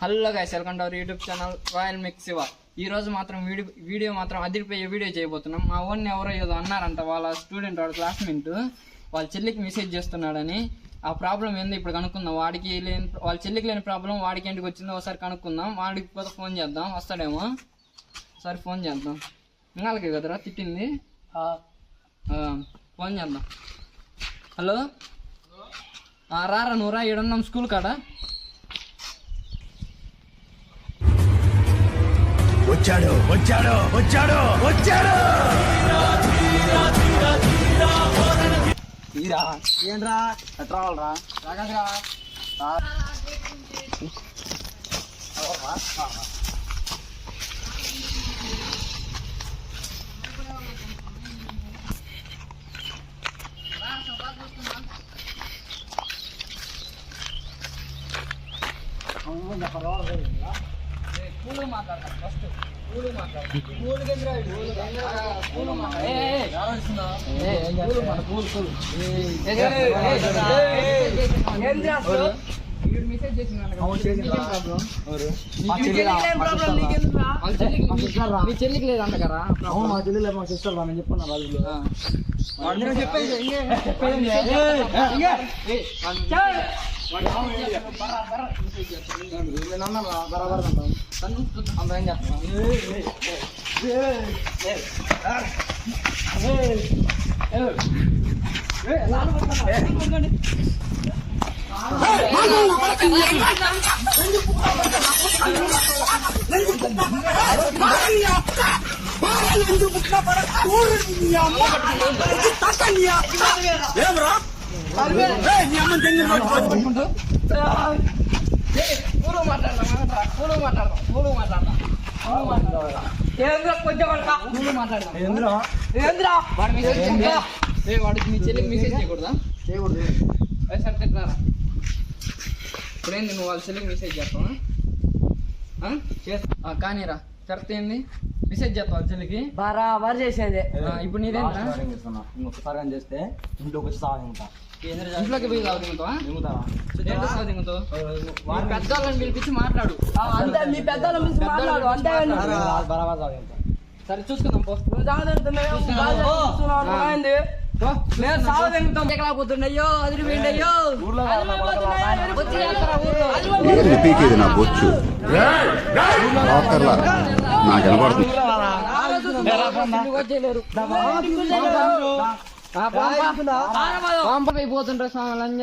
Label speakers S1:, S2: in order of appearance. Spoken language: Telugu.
S1: Hello guys, welcome to our YouTube channel royal mix Shiva. ఈ రోజు మాత్రం వీడియో మాత్రం అదిరిపోయే వీడియో చేయబోతున్నాం. మా ఓన్ని ఎవరో ఏదో అన్నారంట, వాళ్ళ స్టూడెంట్ వాడు క్లాస్మేట్ వాళ్ళ చెల్లికి మెసేజ్ చేస్తున్నాడని. ఆ ప్రాబ్లం ఏందో ఇప్పుడు కనుక్కుందాం. వాడికి లేని, వాళ్ళ చెల్లికి లేని ప్రాబ్లం వాడికి ఇంటికి వచ్చిందో ఒకసారి కనుక్కుందాం. వాడికి పోతే ఫోన్ చేద్దాం, వస్తాడేమో. సరే ఫోన్ చేద్దాం. ఇంకాలకే కదరా తిట్టింది, ఫోన్ చేద్దాం. హలో, రారా నువ్వు రా, ఈడున్నాం స్కూల్ కాడ.
S2: వచ్చాడు వచ్చాడు వచ్చాడు వచ్చాడు
S1: తీరా ఏంట్రా ఎట్లా రావాలరా? రాగదురా కూలు మాట్లాడతాం ఫస్ట్. కూలు మాట్లాడతాం. మెసేజ్ చేసిన మీ చెల్లికి లేదంట కదా?
S3: మా చెల్లి లేదు, మా సిస్టర్ నేను చెప్పుకున్నా వాళ్ళు.
S1: వాడికి మీ చెల్లికి మెసేజ్ చేయకూడదా?
S3: చేయకూడదు.
S1: సరే తిట్టారా? ఇప్పుడేంది నువ్వు వాళ్ళ చెల్లికి మెసేజ్ చేస్తావా? కానీరా, షరత్ ఏంది? మెసేజ్ చేస్తావు వాళ్ళ చెల్లికి?
S3: బరాబర్ చేసేది.
S1: ఇప్పుడు నీదేంటా?
S3: ఇంకొకసారి అని చేస్తే ఇంట్లోకి వచ్చి సాగుతా.
S1: ఇంట్లోకి పోయి తాగుతావా? ఏంటో సాగుతావు? పెద్దవాళ్ళని పిలిపించి మాట్లాడు.
S3: అంతే, మీ పెద్దలు మాట్లాడు అంతే. బరాబర్ సాగుతా.
S1: సరే చూసుకుందాం పో.
S3: పోతున్నాయో అదిరిపోయిండయ్యో.
S4: ఏంటి పీకేది నా బొచ్చు నాకు కనపడుతుంది.
S1: పోతుంటారు స్వామి.